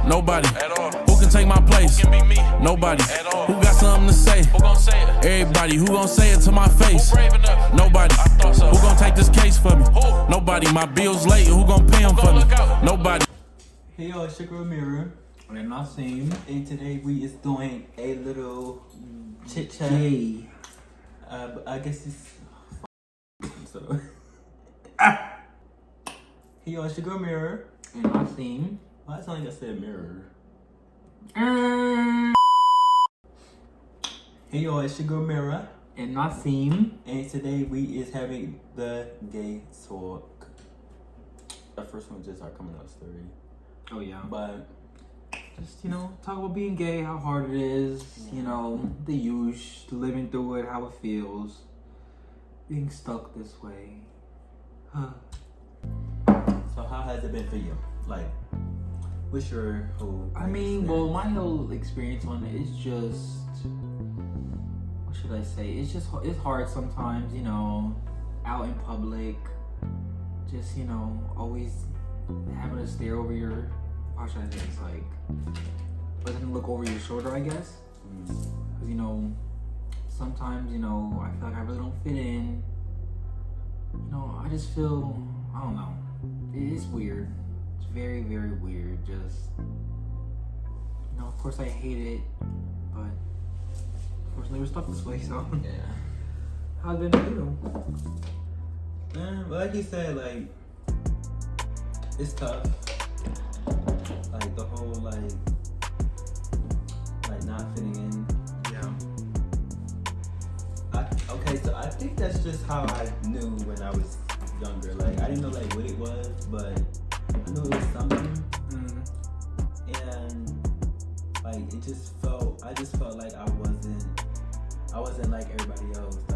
Nobody. At all. Who can take my place? Who can be me? Nobody. At all. Who got something to say? Who gon' say it? Everybody. Who gon' say it to my face? Who brave enough? Nobody. I thought so. Who gon' take this case for me? Who? Nobody. My bills late. Who gon' pay them for me? look out? Nobody. Hey y'all, it's your girl Mirror, And I seen and today we is doing a little chit chat. gay. I guess it's so. Hey y'all, it's your girl Mirror. And I seen Why sound like I said mirror? Hey y'all, it's your girl Mirror, and I seen and today we is having the gay talk. The first one just our coming out story, oh yeah, but just talk about being gay, how hard it is, the huge, living through it, how it feels, being stuck this way. so how has it been for you? Like, what's your whole? I mean, well, my whole experience on it is just, what should I say? It's hard sometimes, out in public, just, always having to stare over your, how should I say, it's like, letting look over your shoulder, I guess. Because, sometimes, I feel like I really don't fit in. I just feel, I don't know. It's weird. It's very, very weird. Just, of course I hate it, but unfortunately we're stuck this way, so. Yeah. How's it been for you? Well, like you said, like, it's tough. Like, the whole, like not fitting in. Yeah. Okay, so I think that's just how I knew when I was younger. Like, I didn't know, like, what it was, but I knew it was something. And, like, I just felt like I wasn't like everybody else. I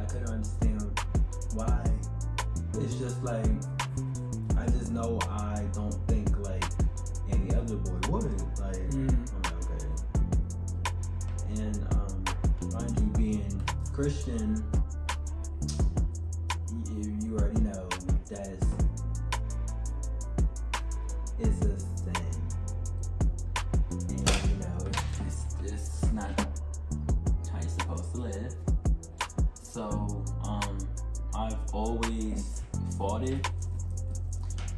couldn't understand why. It's just like, I just know I don't think like any other boy would. Like, I'm like, okay. And mind you, being Christian, you already know that is a thing. And it's not how you're supposed to live. So I've always fought it,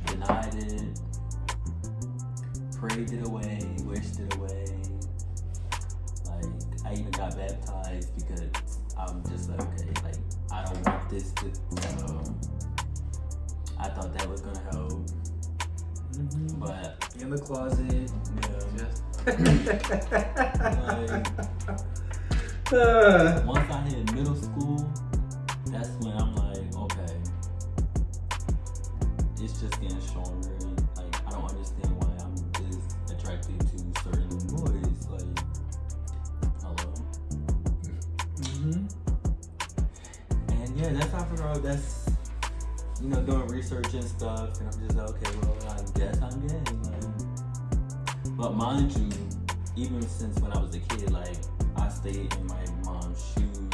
denied it, prayed it away, wished it away. Like, I even got baptized because I'm just like, okay, like, I don't want this to, I thought that was gonna help. But In the closet. like, once I hit middle school, that's when I'm like, okay, it's just getting stronger. And, like, I don't understand why I'm just attracted to certain boys. Like, hello. And yeah, that's how I figured out that's, doing research and stuff. And I'm just like, okay, well, I guess I'm gay. Like, but mind you, even since when I was a kid, like, I stayed in my mom's shoes.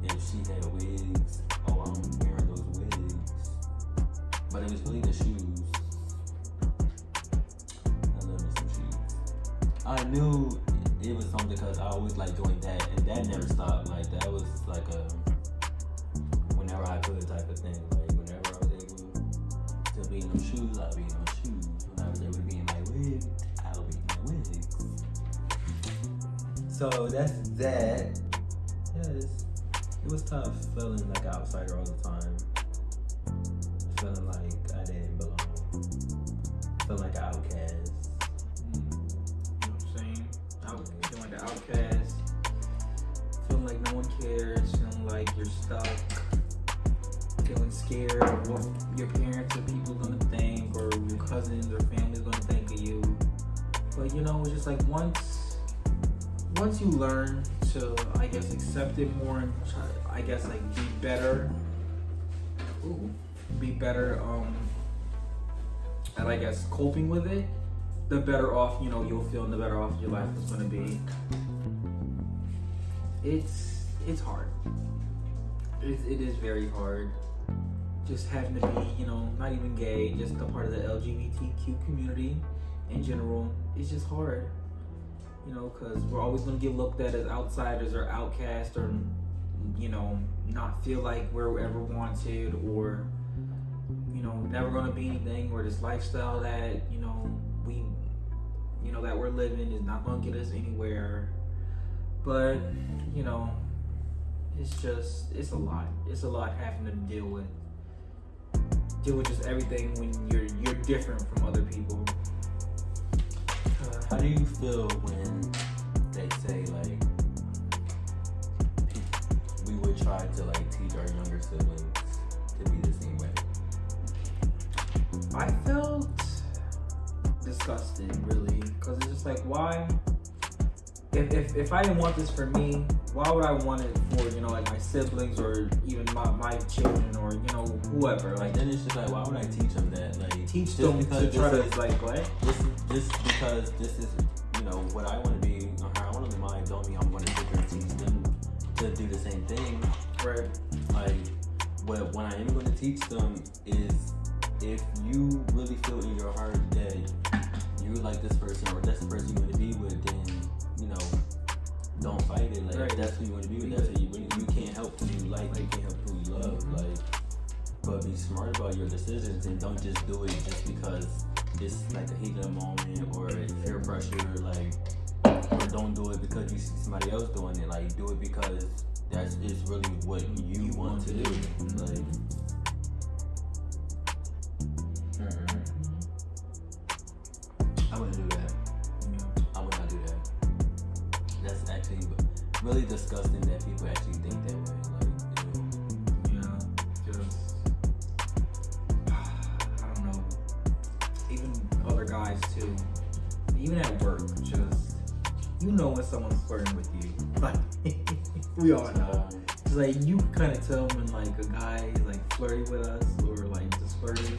If she had wigs, I'm wearing those wigs. But it was really the shoes. I love me some shoes. I knew it was something because I always like doing that, and that never stopped. Like, that was like a whenever I could type of thing. Like, whenever I was able to be in those shoes, I'd be in those shoes. When I was able to be in my wig, I'll be in my wigs. So that's that. Yes, it was tough feeling like an outsider all the time. Feeling like I didn't belong. Feeling like an outcast. You know what I'm saying? Feeling like an outcast. Feeling like no one cares. Feeling like you're stuck. Feeling scared of what your parents or people gonna think, or your cousins or family's gonna think of you. But it's just like once you learn to, I guess, accept it more and try, I guess, like, be better at, I guess, coping with it, the better off, you'll feel, and the better off your life is going to be. It's hard. It is very hard. Just having to be, not even gay, just a part of the LGBTQ community. in general, it's just hard. You know, because we're always gonna get looked at as outsiders or outcasts, or you know, not feel like we're ever wanted, or you know, never gonna be anything, or this lifestyle that that we're living is not gonna get us anywhere. But you know, it's a lot. It's a lot having to deal with just everything when you're different from other people. How do you feel when they say like we would try to like teach our younger siblings to be the same way? I felt disgusted, really, because it's just like, why? If I didn't want this for me, why would I want it for like my siblings or even my children or whoever? Like then it's just like, why would I teach them that? Like teach them to try to like what? Just because this is what I want to be or how I want to be mine, don't mean I'm going to sit there and teach them to do the same thing. Right. Like what I am going to teach them is, if you really feel in your heart that you like this person or that's the person you want to be with, then don't fight it. Like if that's who you want to be with, that's who you can't help who you like, you can't help who you love. Like, but be smart about your decisions and don't just do it just because it's like a heat of the moment or peer pressure. Like, or don't do it because you see somebody else doing it. Like, do it because that's is really what you want to do. Like. I wouldn't do that. I would not do that. That's actually really disgusting that people actually think that way. Like, just I don't know. Even other guys too. Even at work, just when someone's flirting with you. Like we all know. It's like you kind of tell when like a guy is like flirting with us or like just flirting.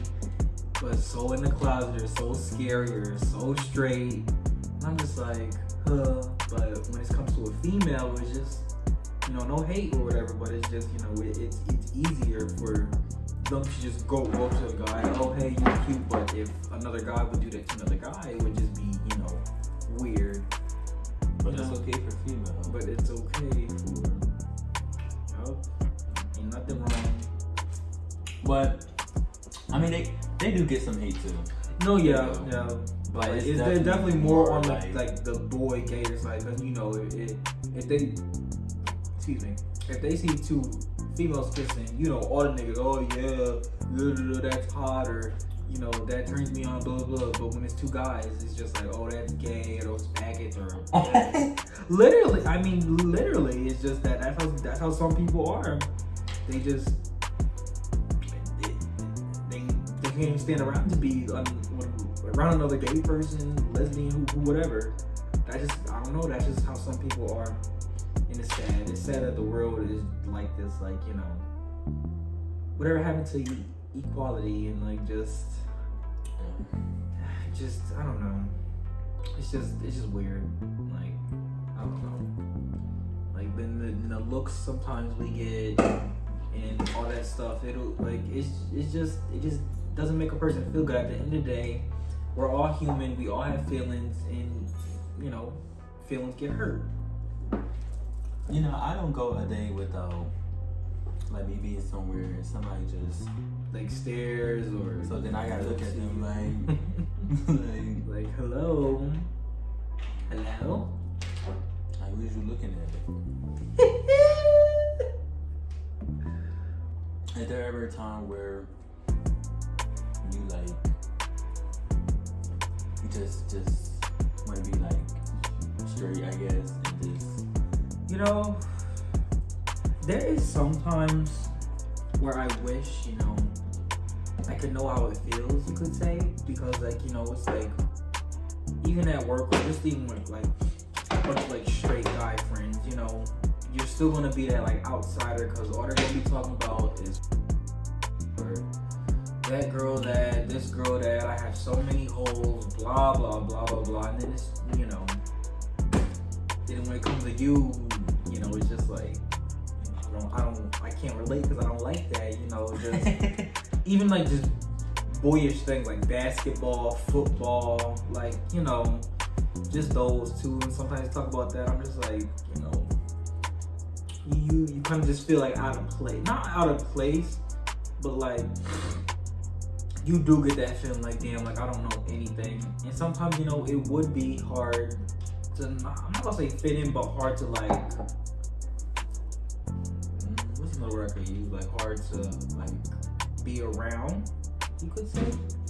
But so in the closet, or so scary, or so straight. And I'm just like, huh. But when it comes to a female, it's just, no hate or whatever. But it's just, it's easier for them to just go up to a guy. Oh, hey, you're cute. But if another guy would do that to another guy, it would just be, weird. But it's okay for female. But it's okay for, ain't nothing wrong. But I mean, they do get some hate too. No, yeah. But it's definitely more on like the boy gator side, because if they see two females kissing, all the niggas, oh yeah, that's hot, or that turns me on, blah blah. But when it's two guys, it's just like, oh, that's gay, or those faggots, or literally, it's just that's how some people are. They just. They can't even stand around to be around another gay person, lesbian, whatever. I don't know. That's just how some people are, and it's sad. It's sad that the world is like this. Like whatever happened to equality and like just I don't know. It's just weird. Like I don't know. Like then the looks sometimes we get and all that stuff. It just doesn't make a person feel good. At the end of the day, we're all human. We all have feelings, and feelings get hurt. I don't go a day without like me being somewhere and somebody just like stares, or so then I gotta look at them like hello. Like who is you looking at? Is there ever a time where you just want to be like straight, I guess, and just there is sometimes where I wish I could know how it feels, you could say, because it's like even at work or just even with like a bunch of like straight guy friends, you're still gonna be that like outsider, because all they're gonna be talking about is that girl, this girl, I have so many holes, blah blah blah blah blah, and then it's then when it comes to you, it's just like I can't relate because I don't like that, just even like just boyish things like basketball, football, like, you know, just those two. And sometimes talk about that, I'm just like, you know, you kind of just feel like out of place. Not out of place, but like you do get that feeling like, damn, like I don't know anything. And sometimes, you know, it would be hard to, I'm not gonna say fit in, but hard to like, what's another word I could use? Like hard to like be around, you could say.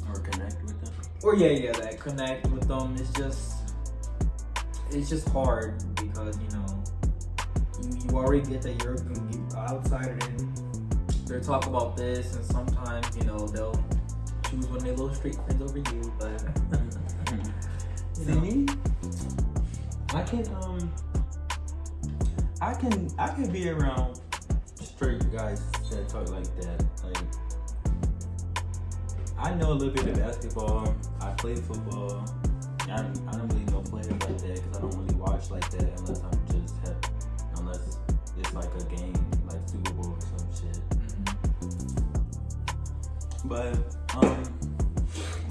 Or connect with them. Or yeah, that connect with them. It's just hard because, you know, you already get that you're gonna be outsider and they're talking about this, and sometimes, you know, they'll choose one of their little street friends over you, but you know. See, I can be around straight guys that talk like that. Like, I know a little bit of basketball. I play football. I don't really know players like that because I don't really watch like that unless unless it's like a game like Super Bowl or some shit. Mm-hmm. But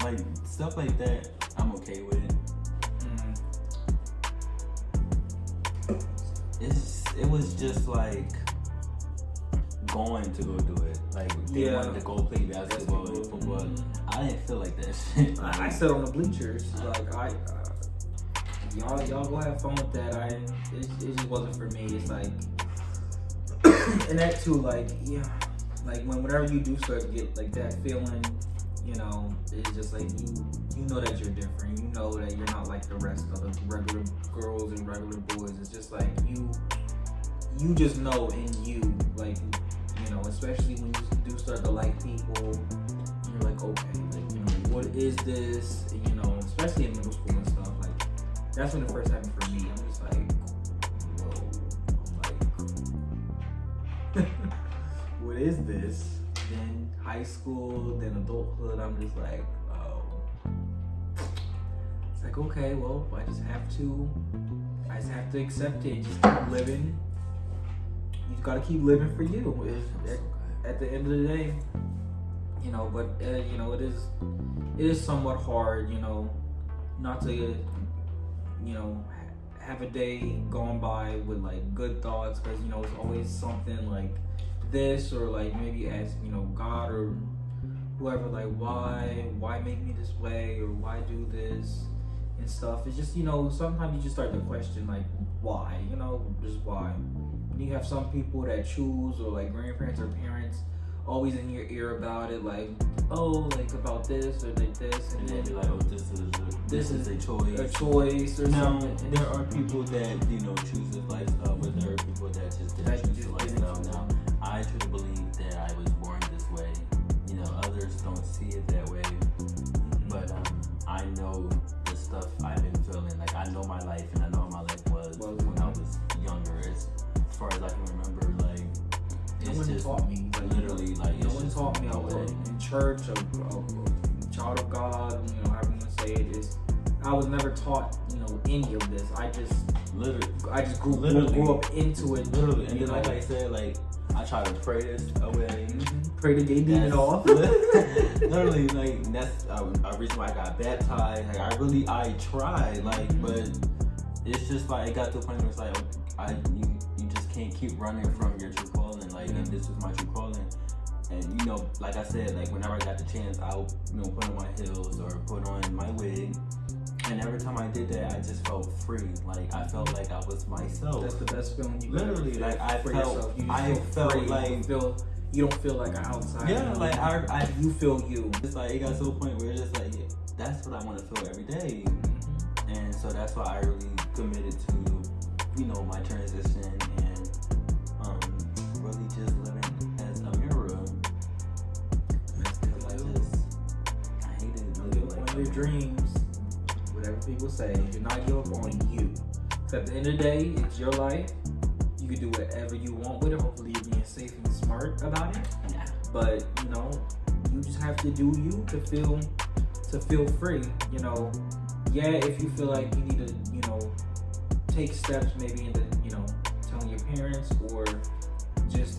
like stuff like that, I'm okay with it. Mm-hmm. It was just like going to go do it. Like they wanted to go play basketball and football. Mm-hmm. I didn't feel like that shit. I sat on the bleachers. Like y'all go have fun with that. It just wasn't for me. It's like, and that too. Like like whenever you do start to get like that feeling, you know, it's just like you know that you're different. You know that you're not like the rest of the regular girls and regular boys. It's just like you just know in you, like, you know, especially when you do start to like people, you're like, okay, like, you know, what is this? And, you know, especially in middle school and stuff, like, that's when it first happened for me. I'm just like, whoa, I'm like, what is this? Then high school, then adulthood, I'm just like, oh. It's like, okay, well, I just have to accept it, just keep living. You gotta keep living for you. At the end of the day, you know. But you know, it is somewhat hard, you know, not to, you know, have a day gone by with like good thoughts, because, you know, it's always something like this, or like maybe ask, you know, God or whoever, like, why make me this way, or why do this and stuff. It's just, you know, sometimes you just start to question, like, why, you know, just why. And you have some people that choose, or like grandparents or parents always in your ear about it, like, oh, like about this or like this, and then you're like, oh, this is a choice. A choice or now, something. there are people that, you know, choose this lifestyle, but there are people that just didn't choose the lifestyle. Now, I truly believe that I was born this way. You know, others don't see it that way, but I know the stuff I've been feeling. Like, I know my life, and I know how my life was when I was younger. As far as I can remember, like, no one taught me. Like, literally, like, no one taught me. I was in church, a child of God, you know, however you want to say it. I was never taught, you know, any of this. I just grew up into it. Literally, and then, like I said, like, I try to pray this away. Pray to get it off. Literally, like, that's a reason why I got baptized. Like, I tried, like, but it's just like, it got to a point where it's like, you just can't keep running from your true calling. Like, and this was my true calling. And, you know, like I said, like, whenever I got the chance, I would, you know, put on my heels or put on my wig. And every time I did that, I just felt free. Like, I felt like I was myself. That's the best feeling you literally, like, I felt free. like, you don't feel like an outsider. yeah, like, you feel you. It's like, it got to a point where it's just like, yeah, that's what I want to feel every day. And so that's why I really committed to, you know, my transition and really just living as a mirror. Because I hated living like on your dreams. Whatever people say, do not give up on you. Because at the end of the day, it's your life. You can do whatever you want with it. Hopefully you're being safe and smart about it. Yeah. But, you know, you just have to do you to feel free. You know, yeah, if you feel like you need to, you know, take steps maybe into, you know, telling your parents, or just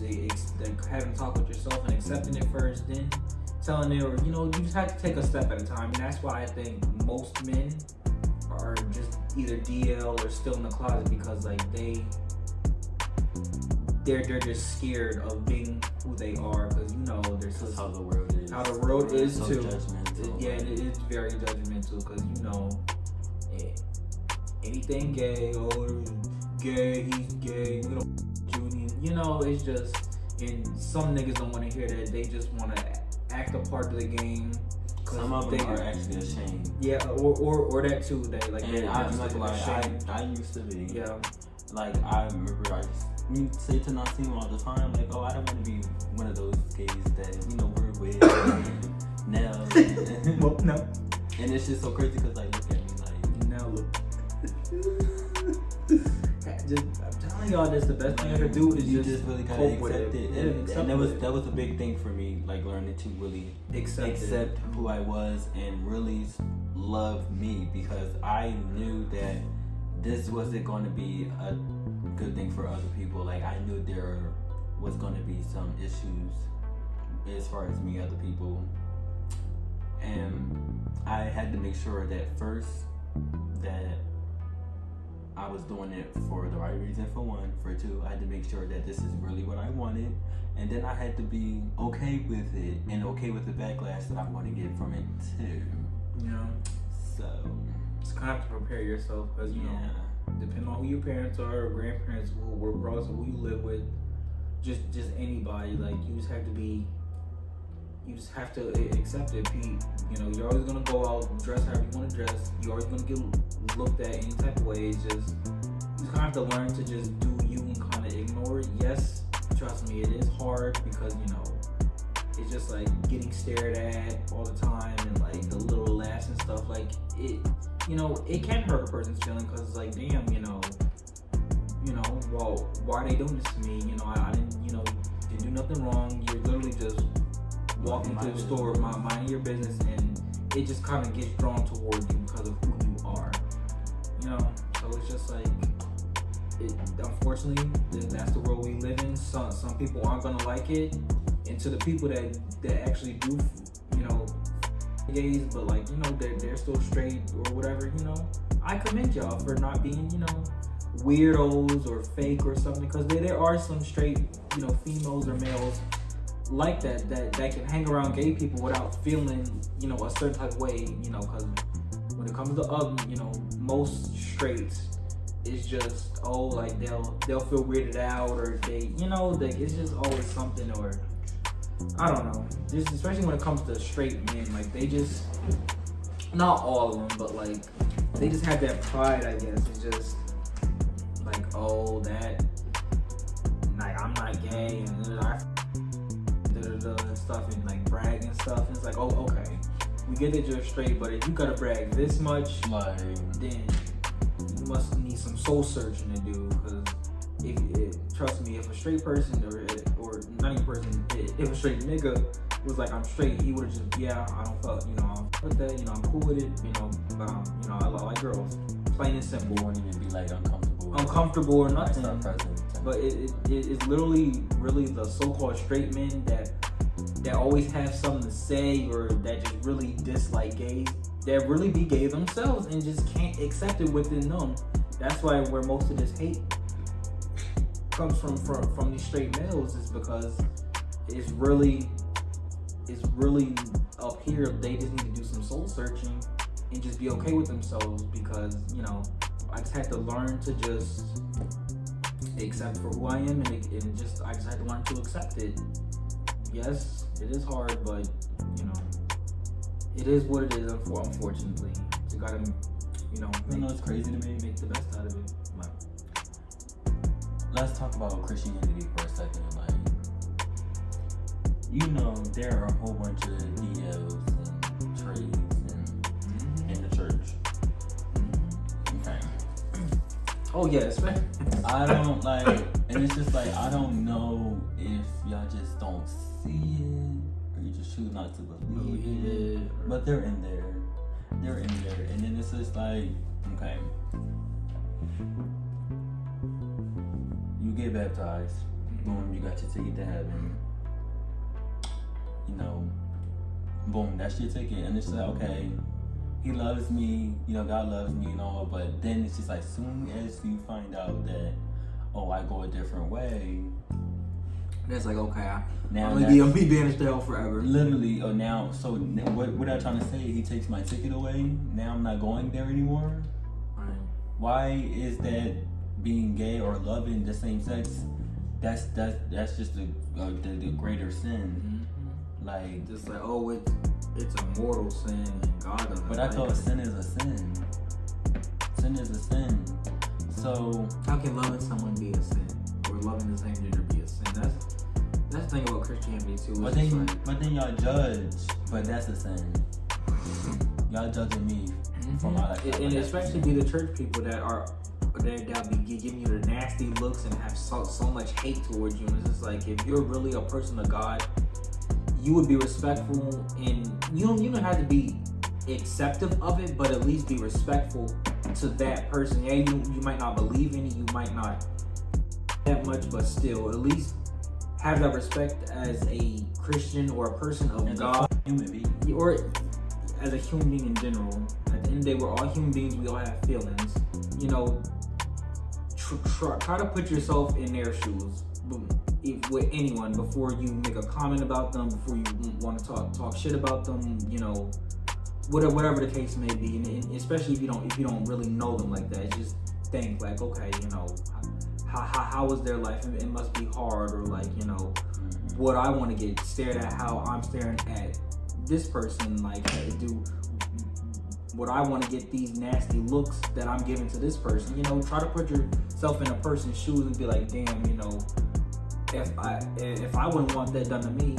having a talk with yourself and accepting it first, then telling it, or you just have to take a step at a time, and that's why I think most men are just either DL or still in the closet because like they're just scared of being who they are because there's That's how the world is. How the world is so too. Judgmental. Yeah, it is very judgmental because anything gay, gay, he's gay, we don't Junior. It's just, and some niggas don't want to hear that. They just want to act a part of the game. Some of them are actually ashamed. Yeah, or that too. They like. And I used to be. Yeah. Like I remember I used to say to Nassim all the time, like, oh, I don't want to be one of those gays that we're with nails. Well, no. And it's just so crazy because like look at me like now look. I'm telling y'all, this the best thing I could do is you just really gotta cope with accept it. And that was a big thing for me, like learning to really accept who I was and really love me, because I knew that this wasn't going to be a good thing for other people. Like I knew there was going to be some issues as far as me, other people, and I had to make sure that first that I was doing it for the right reason, for one. For two, I had to make sure that this is really what I wanted. And then I had to be okay with it and okay with the backlash that I'm going to get from it too. So just kind of have to prepare yourself because, depending on who your parents are or grandparents, regardless of who you live with, just anybody, like you just have to accept it, Pete. You're always gonna go out and dress however you want to dress. You're always gonna get looked at any type of way. It's just you kind of have to learn to just do you and kind of ignore it. Yes, trust me, it is hard because it's just like getting stared at all the time and like the little laughs and stuff. Like it, it can hurt a person's feeling because it's like, damn, well, why are they doing this to me? I didn't do nothing wrong. You're literally just walking to the store, minding your business, and it just kind of gets drawn toward you because of who you are. So it's just like, unfortunately, that's the world we live in. Some people aren't gonna like it, and to the people that actually do, gays, but like they're still straight or whatever. I commend y'all for not being weirdos or fake or something, because there are some straight females or males like that can hang around gay people without feeling a certain type of way, because when it comes to most straights, it's just like they'll feel weirded out, or they it's just always something, or I don't know, just especially when it comes to straight men, like they just, not all of them, but like they just have that pride, I guess. It's just like, oh, that like I'm not gay and and stuff, and like brag and stuff, and it's like, oh, okay, we get that you're straight, but if you gotta brag this much, like, then you must need some soul searching to do, because trust me, if a straight person or not even person, if a straight nigga was like, I'm straight, he would just, I don't fuck, I'll fuck that, I'm cool with it, but I like girls, plain and simple. You won't even be like uncomfortable or nothing. But it is literally really the so-called straight men that always have something to say, or that just really dislike gays, that really be gay themselves and just can't accept it within them. That's why where most of this hate comes from these straight males, is because it's really up here. They just need to do some soul searching and just be okay with themselves, because I just had to learn to just accept for who I am, and just I just had to learn to accept it. Yes, it is hard, but it is what it is. Unfortunately, you gotta it's crazy to me. Make the best out of it. Let's talk about Christianity for a second. Like, there are a whole bunch of DLs and trades and in the church. Okay. Oh yes, man. I don't like, and it's just like, I don't know if y'all just don't see it, or you just choose not to believe it, but they're in there, and then it's just like, okay, you get baptized, boom, you got your ticket to heaven, boom, that's your ticket. And it's like, okay, he loves me, you know, God loves me and all, but then it's just like, soon as you find out that, oh, I go a different way, It's like, okay, now I'm gonna be banished to hell forever. literally, oh, now, so what I'm trying to say, he takes my ticket away, now I'm not going there anymore. Right. Why is that being gay or loving the same sex? That's just the greater sin. Mm-hmm. Like, Just like, oh, it's a mortal sin and God doesn't. but I thought sin is a sin. Sin is a sin. So How can loving someone be a sin, or loving the same gender be a sin? That's the thing about Christianity too. but then y'all judge, but that's a sin. Y'all judging me for my life. And especially be the church people that be giving you the nasty looks and have so much hate towards you. And it's just like, if you're really a person of God, you would be respectful, and you don't have to be acceptive of it, but at least be respectful to that person. Yeah, you might not believe in it, you might not that much, but still, at least have that respect as a Christian or a person of as God, a human being. or as a human being in general. At the end of the day, we're all human beings. We all have feelings. You know, try to put yourself in their shoes. With anyone, before you make a comment about them, before you want to talk shit about them, you know, whatever the case may be, and especially if you don't really know them like that, just think like, okay, you know, how was their life? It must be hard, or like, you know, what I want to get stared at, how I'm staring at this person, like, do what I want to get these nasty looks that I'm giving to this person. You know, try to put yourself in a person's shoes and be like, damn, you know, if I wouldn't want that done to me,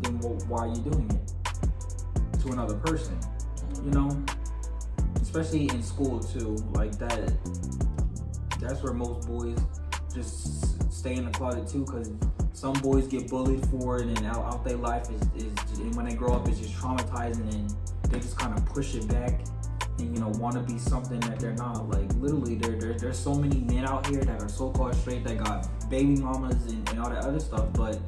then why are you doing it to another person? You know, especially in school too, like that's where most boys just stay in the closet too, because some boys get bullied for it, and out their life is and when they grow up, it's just traumatizing, and they just kind of push it back and, you know, want to be something that they're not. Like, literally, there's so many men out here that are so-called straight that got baby mamas and all that other stuff, but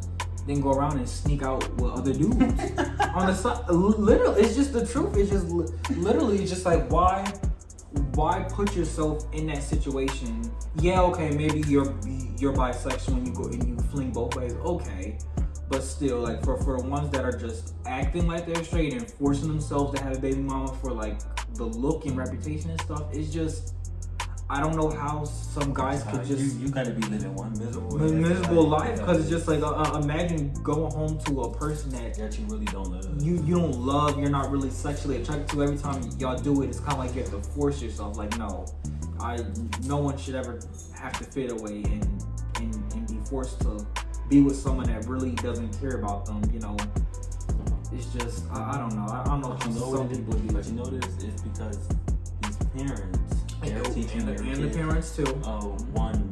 then go around and sneak out with other dudes on the side. Literally, it's just the truth. It's just literally, it's just like, why put yourself in that situation? Yeah, okay, maybe you're bisexual and you go and you fling both ways, okay, but still, like, for the ones that are just acting like they're straight and forcing themselves to have a baby mama for like the look and reputation and stuff, it's just, I don't know how some guys could just you gotta be living one miserable life, because it's just like, imagine going home to a person that you really don't love. You don't love, you're not really sexually attracted to. Every time y'all do it, it's kind of like you have to force yourself. Like, no one should ever have to fade away and be forced to be with someone that really doesn't care about them. You know, it's just, I don't know. I don't know how some people do. But you know this is because these parents, they're teaching their kids, the parents too. Oh,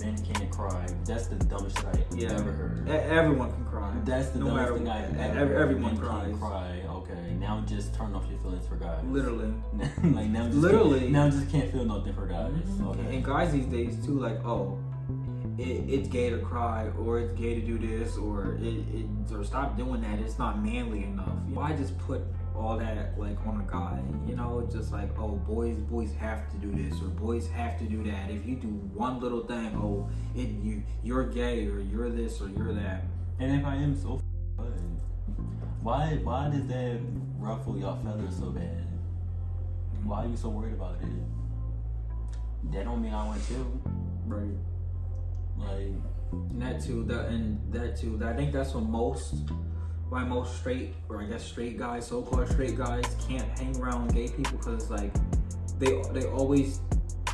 men can't cry. That's the dumbest shit I ever heard. Everyone can cry. That's the dumbest thing I've ever heard. Everyone Men cries. can't cry. Okay, now just turn off your feelings for guys. Literally. Like, now just can't feel nothing for guys. Mm-hmm. Okay. And guys these days too, like, oh, it's gay to cry, or it's gay to do this, or or stop doing that. It's not manly enough. Why just put all that like on a guy? You know, just like, oh, boys have to do this, or boys have to do that. If you do one little thing, oh, you're gay, or you're this, or you're that. And if I am so good, why does that ruffle your feathers so bad? Why are you so worried about it? That don't mean I want to. Right. Like, and that too. I think that's why most straight, or I guess straight guys, so-called straight guys, can't hang around gay people, because it's like they always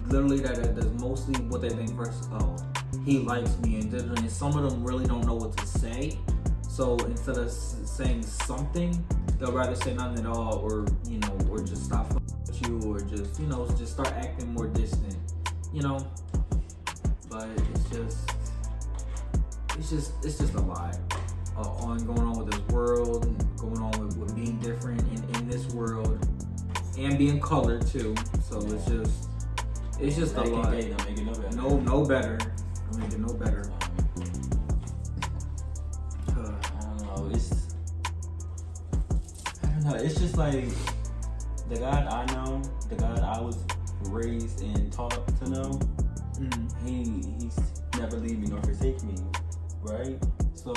literally that's mostly what they think first. Oh, he likes me, and some of them really don't know what to say. So instead of saying something, they'll rather say nothing at all, or, you know, or just stop with you, or just, you know, just start acting more distant, you know. But it's just a lot going on with this world, and going on with being different in this world, and being colored too. So it's just a lot. Gay don't make it no better. No better. Don't make it no better. I don't know. know. It's just like the God I know, the God I was raised and taught to know. He's never leave me nor forsake me, right? So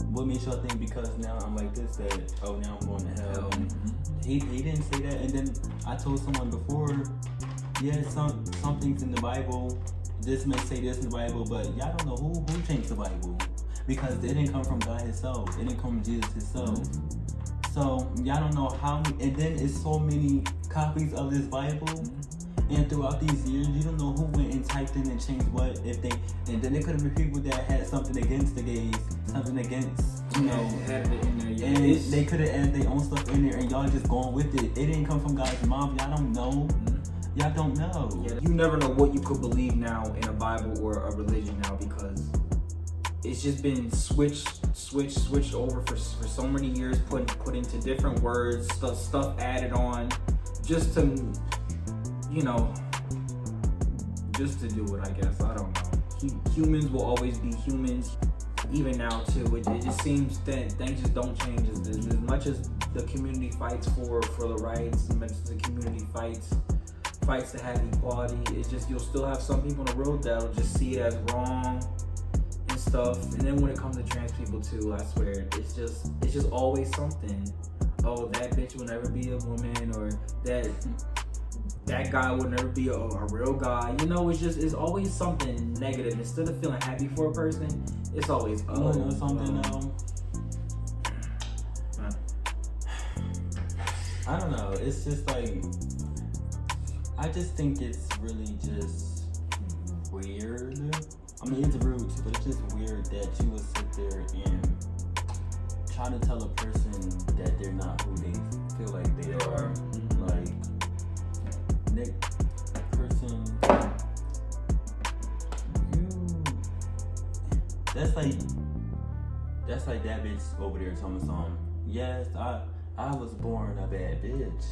what makes y'all think because now I'm like this that now I'm going to hell? He didn't say that. And then I told someone before, yeah, some things in the Bible, this may say this in the Bible, but y'all don't know who changed the Bible, because it didn't come from God himself. It didn't come from Jesus himself. So y'all don't know how many, and then it's so many copies of this Bible. And throughout these years, you don't know who went and typed in and changed what. And then there could have been people that had something against the gays, something against, added it in there. Yeah. And they could have added their own stuff in there, and y'all just going with it. It didn't come from God's mouth. Y'all don't know. Y'all don't know. Yeah, you never know what you could believe now in a Bible or a religion now, because it's just been switched over for so many years, put into different words, stuff added on, just to just to do it, I guess. I don't know. Humans will always be humans, even now too. It just seems that things just don't change as much as the community fights for the rights, as much as the community fights to have equality. It's just you'll still have some people on the road that'll just see it as wrong and stuff. And then when it comes to trans people too, I swear, it's just always something. Oh, that bitch will never be a woman, or that guy will never be a real guy. It's always something negative. Instead of feeling happy for a person, it's always something. I don't know. It's just like, I just think it's really just weird. I mean, it's rude too, but it's just weird that you would sit there and try to tell a person that they're not who they feel like they are. Like, that person, that's like that bitch over there telling me something. Yes, I was born a bad bitch.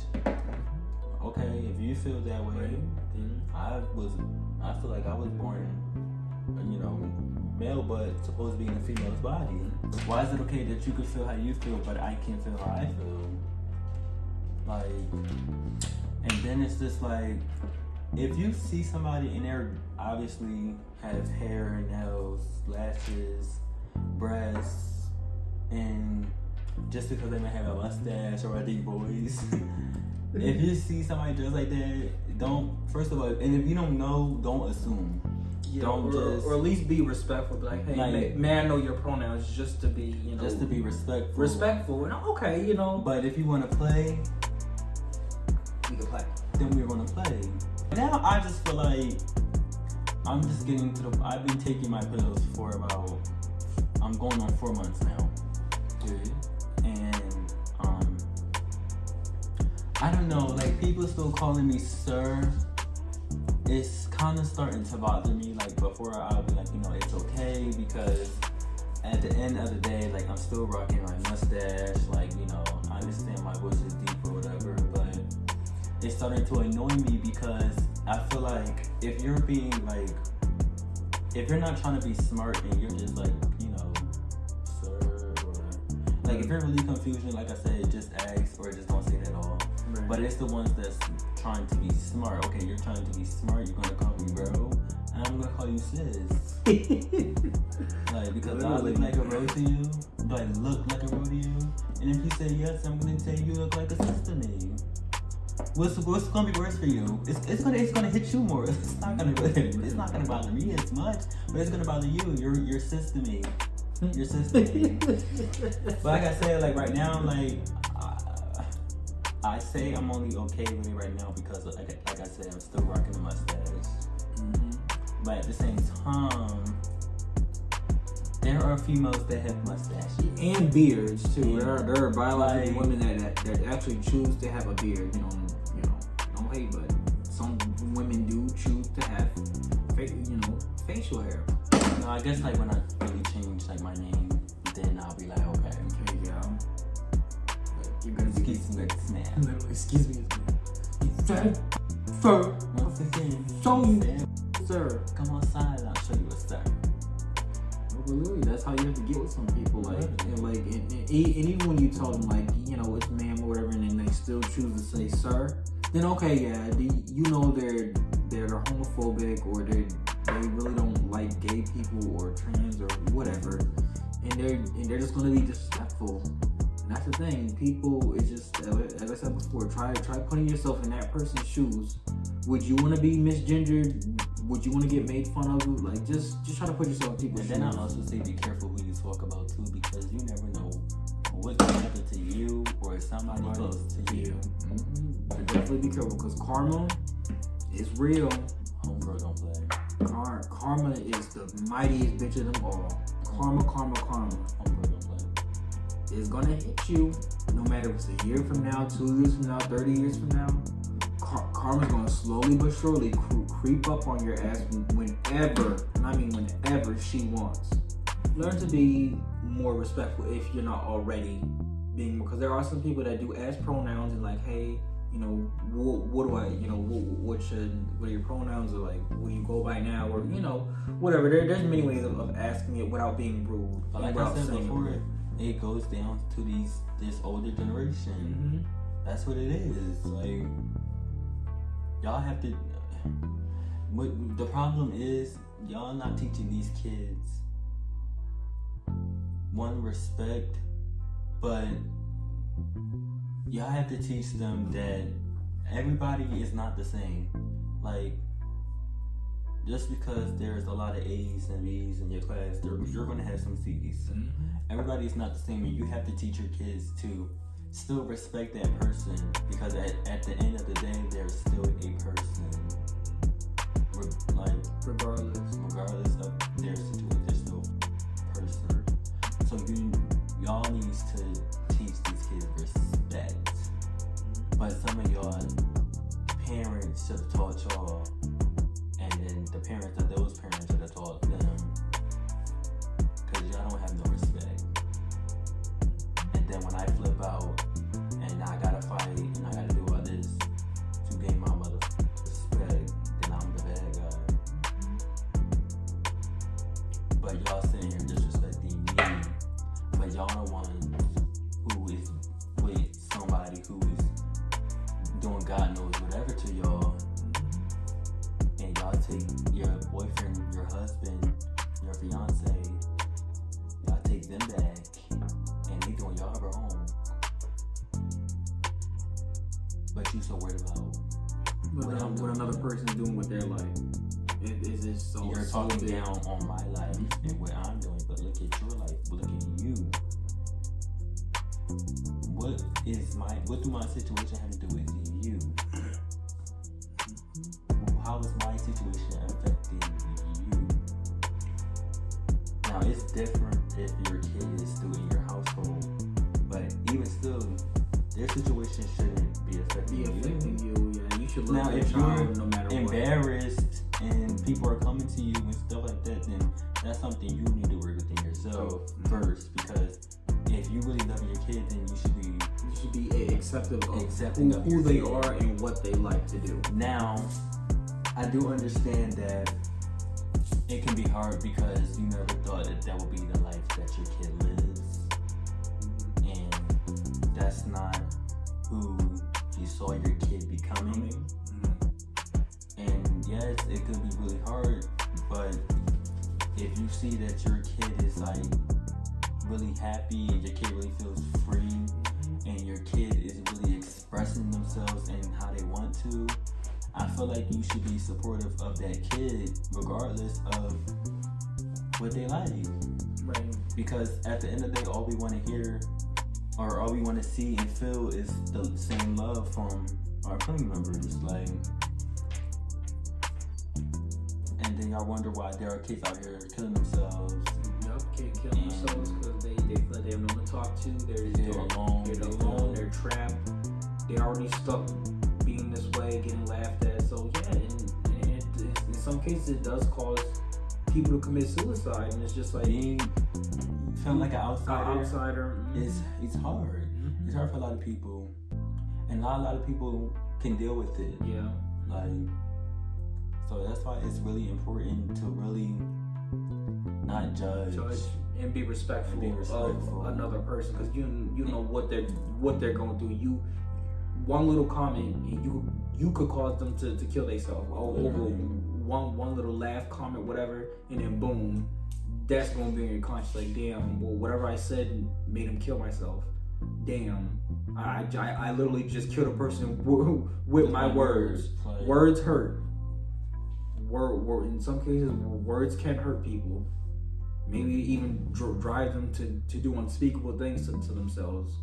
Okay, if you feel that way, then I feel like I was born, male, but supposed to be in a female's body. Why is it okay that you can feel how you feel, but I can't feel how I feel? Like, and then it's just like, if you see somebody and they're obviously have hair, nails, lashes, breasts, and just because they may have a mustache or a deep voice, if you see somebody dressed like that, first of all, and if you don't know, don't assume. Yeah, or at least be respectful. Like, hey, may I know your pronouns, just to be, just to be respectful. Respectful, and okay, But if you want to play, we can play. Then we're gonna play. Now I just feel like I'm just getting I've been taking my pills for I'm going on 4 months now. And I don't know, like, people still calling me sir. It's kind of starting to bother me. Like, before I'll be like, it's okay, because at the end of the day, like, I'm still rocking my mustache. Like, I understand my voice is deep or whatever, but it's starting to annoy me, because I feel like if you're not trying to be smart and you're just like, sir, or like, if you're really confused, like I said, just ask or just don't say it at all. Right. But it's the ones that's trying to be smart. Okay, you're trying to be smart, you're gonna call me bro, and I'm gonna call you sis. Like, because I look like a bro to you, do I look like a bro to you? And if you say yes, I'm gonna tell you look like a sis to me. What's gonna be worse for you? It's gonna hit you more. It's not gonna bother me as much, but it's gonna bother you. Your sis to me. Your sis to me. But like I said, like, right now, like, I say I'm only okay with it right now because, like I said, I'm still rocking the mustache. But at the same time, there are females that have mustaches and beards too. There are biological women that actually choose to have a beard. Don't hate, but some women do choose to have facial hair. No, I guess, like, when I really change, like, my name, then I'll be like, okay, yeah. You're gonna excuse me, man. Excuse me, Sir. Once again, show you, sir. Come outside and I'll show you a sir. But literally, that's how you have to get with some people. Like, and even when you tell them, like, you know, it's ma'am or whatever, and then they still choose to say sir, then okay, yeah, you know they're homophobic, or they really don't like gay people or trans or whatever, and they're just gonna be disrespectful. And that's the thing. People is just, as I said before, try putting yourself in that person's shoes. Would you want to be misgendered? Would you want to get made fun of? Like, just try to put yourself in people's shoes. And then I also say be careful who you talk about too, because you never know what can happen to you or somebody close to you. Mm-hmm. But definitely be careful, because karma is real. Homegirl don't play. Karma is the mightiest bitch of them all. Karma. Homegirl don't play. It's gonna hit you, no matter if it's a year from now, 2 years from now, 30 years from now. Karma's gonna slowly but surely creep up on your ass whenever, and I mean whenever she wants. Learn to be more respectful if you're not already being, because there are some people that do ask pronouns and like, hey, you know, what do I, you know, what are your pronouns, or like, will you go by now, or, you know, whatever. There's many ways of asking it without being rude. But like I said before, it goes down to this older generation. Mm-hmm. That's what it is. Like, y'all have to. The problem is y'all not teaching these kids one, respect, but y'all have to teach them that everybody is not the same. Like, just because there's a lot of A's and B's in your class, you're going to have some C's. Mm-hmm. Everybody's not the same, and you have to teach your kids to still respect that person, because at the end of the day, they're still a person. Regardless of their situation, they're still a person. So y'all needs to teach these kids respect. But some of y'all parents should have taught y'all, and then the parents of those parents should have taught them, because y'all don't have no respect. And then when I flip out and I gotta fight and I gotta do all this to gain my mother's respect, then I'm the bad guy. But y'all sitting here disrespecting me, but y'all the ones who is with somebody who is doing God knows whatever to y'all, and y'all take your boyfriend, your husband, your fiance, y'all take them back, and they doing y'all wrong. But you so worried about what another person's doing with their life. Is this so? You're talking down on my life and what I'm doing, but look at your life. Look at you. What do my situation have to do with you? How is my situation affecting you? Now, it's different if your kid is still in your household, but even still, their situation shouldn't be affecting you. Yeah, you should love now, your if child you're no matter embarrassed and people are coming to you and stuff like that, then that's something you need to work within yourself first, because if you really love your kid, then you should be accepting of who they are and what they like to do. Now, I do understand that it can be hard because you never thought that would be the life that your kid lives, and that's not who you saw your kid becoming. And yes, it could be really hard, but if you see that your kid is like really happy and your kid really feels free and your kid is really expressing themselves and how they want to, I feel like you should be supportive of that kid regardless of what they like. Right. Because at the end of the day, all we want to hear or all we want to see and feel is the same love from our family members. Like, and then y'all wonder why there are kids out here killing themselves. Yep, kids killing themselves because they feel like they have no one to talk to. They're alone. They're trapped. They're already stuck being this way, getting laughed at. So yeah, and in some cases it does cause people to commit suicide, and it's just like being feeling like an outsider. Mm-hmm. It's hard. Mm-hmm. It's hard for a lot of people, and not a lot of people can deal with it. Yeah, like, so that's why it's really important to really not judge. And be respectful, of another person, because you know what they're going through. You one little comment, you could cause them to kill themselves over one little laugh, comment, whatever, and then boom, that's going to be in your conscience. Like, damn, well, whatever I said made him kill myself. Damn, I literally just killed a person with my words. Words hurt. Word in some cases, words can hurt people. Maybe even drive them to do unspeakable things to themselves.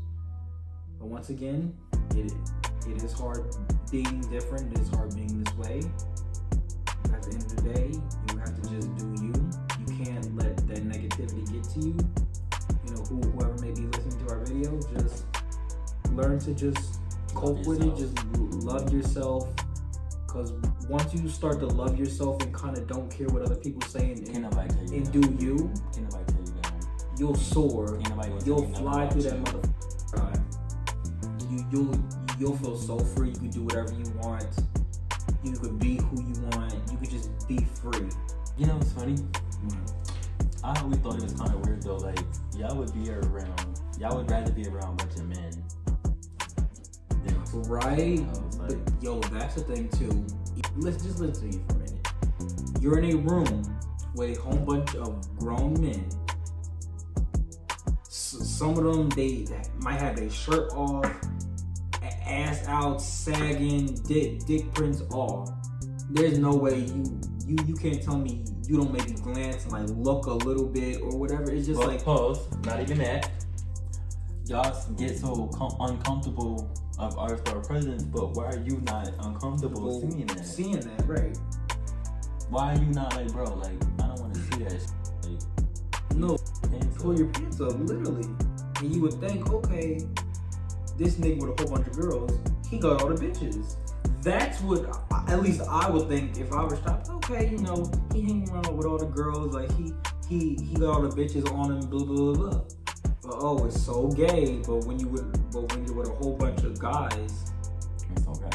But once again, it is hard being different. It is hard being this way. At the end of the day, you have to just do you. You can't let that negativity get to you. You know, whoever may be listening to our video, just learn to just cope with it. Just love yourself. Because once you start to love yourself and kind of don't care what other people say and do you, you'll soar. You'll fly through that motherfucker. You'll feel so free. You can do whatever you want. You could be who you want. You could just be free. You know what's funny? I always thought it was kind of weird though. Like, y'all would rather be around a bunch of men. Right? But yo, that's the thing too. Let's just listen to me for a minute. You're in a room with a whole bunch of grown men. Some of them, they might have their shirt off, ass out, sagging, dick prints off. There's no way you can't tell me you don't maybe glance and like look a little bit or whatever. It's just like pause. Not even that. Y'all get so uncomfortable of our star presence, but why are you not uncomfortable seeing that? Seeing that, right? Why are you not like, bro? Like, I don't want to see that. Like, no, pull your pants up, literally. And you would think, okay, this nigga with a whole bunch of girls, he got all the bitches. That's what, at least I would think if I were stopped. Okay, you know, he hanging around with all the girls, like he got all the bitches on him, blah blah blah. But oh, it's so gay. But when you're with a whole bunch of guys, it's okay.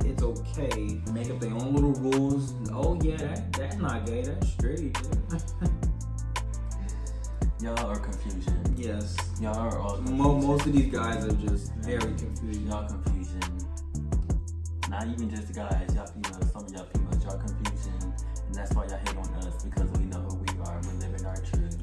It's okay. Make up their own little rules. Oh yeah, that's not gay. That's straight. Y'all are confusion. Yes. Y'all are all confusion. Most of these guys are just very confused. Y'all confusion. Not even just guys. Y'all females. Some of y'all females. Y'all confusion. And that's why y'all hate on us, because we know who we are. We're living our truth.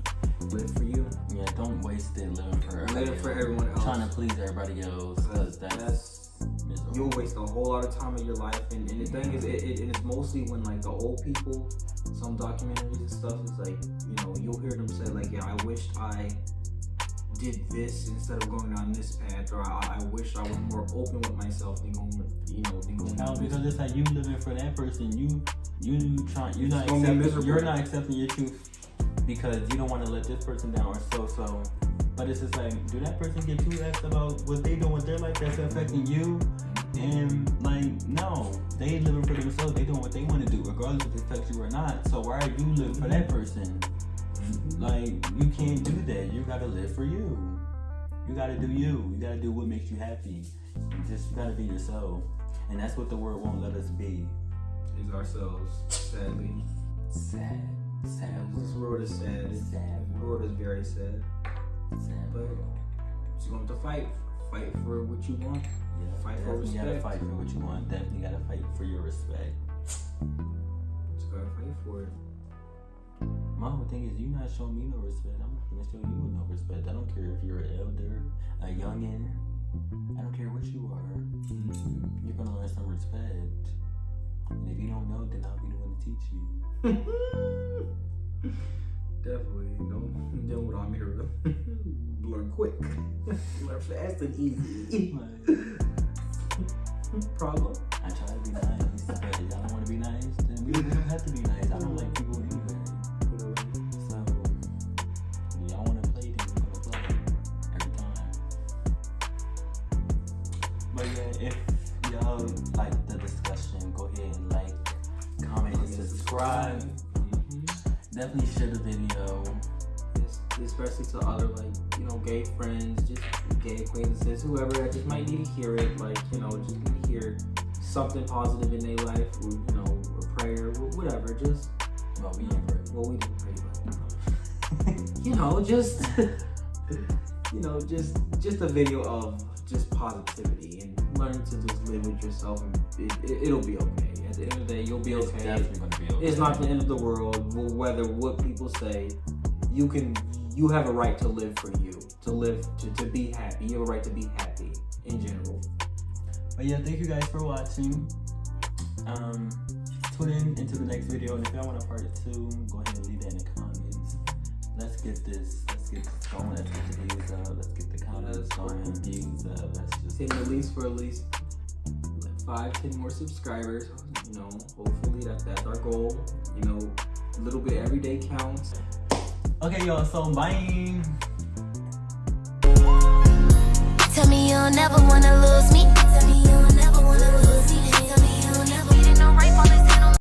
Live for you. Yeah, don't waste it living for everybody else. For everyone else. Trying to please everybody else, because that's miserable. You'll waste a whole lot of time of your life, and the thing is, it's mostly when like the old people, some documentaries and stuff, it's like, you know, you'll hear them say like, yeah, I wished I did this instead of going down this path, or I wish I was more open with myself than going with, you know, than going down this. Because it's like you living for that person, you're not accepting your truth. Because you don't want to let this person down or so. But it's just like, do that person get too asked about what they doing with their life that's affecting you? And like, no, they living for themselves. They doing what they want to do, regardless if it affects you or not. So why are you living for that person? Like, you can't do that. You gotta live for you. You gotta do you. You gotta do what makes you happy. You gotta be yourself. And that's what the world won't let us be. Is ourselves, sadly. Sad. This world is sad. The world is very sad. But you're going to fight for what you want. Yeah, fight for respect. You gotta fight for what you want. Definitely gotta fight for your respect. Just gotta fight for it. My whole thing is, you not showing me no respect. I'm not gonna show you no respect. I don't care if you're an elder, a youngin. I don't care what you are. You're gonna learn some respect. And if you don't know, then I'll be the one to teach you. Definitely. Don't want me to learn quick. Learn fast and easy. Problem? I try to be nice, but y'all don't want to be nice, then we don't have to be nice. I don't like people anyway. So, y'all want to play, then we're going to play every time. But yeah, if y'all like the discussion, go ahead and like, comment, and subscribe. Definitely share the video. Especially to other, like, you know, gay friends, just gay acquaintances, whoever that just might need to hear it, like, you know, just need to hear something positive in their life, or, you know, a prayer, or whatever. Just Well, we didn't pray. Well, we didn't pray, but you know, just just a video of just positivity and learn to just live with yourself, and it'll be okay. At the end of the day, you'll be It's okay. definitely gonna be okay. It's not the end of the world. Whether what people say, you have a right to live for you, to live to be happy. You have a right to be happy in general. But yeah, thank you guys for watching. Tune in into the next video, and if y'all want a part 2, go ahead and leave that in the comments. Let's get this going. Let's get the views up. Let's get the comments going. Views up. Let's just Hitting at least 5-10 more subscribers. You know, hopefully that's our goal. You know, a little bit every day counts. Okay, y'all. So bye. Tell me you'll never wanna lose me. Tell me you'll never wanna lose me.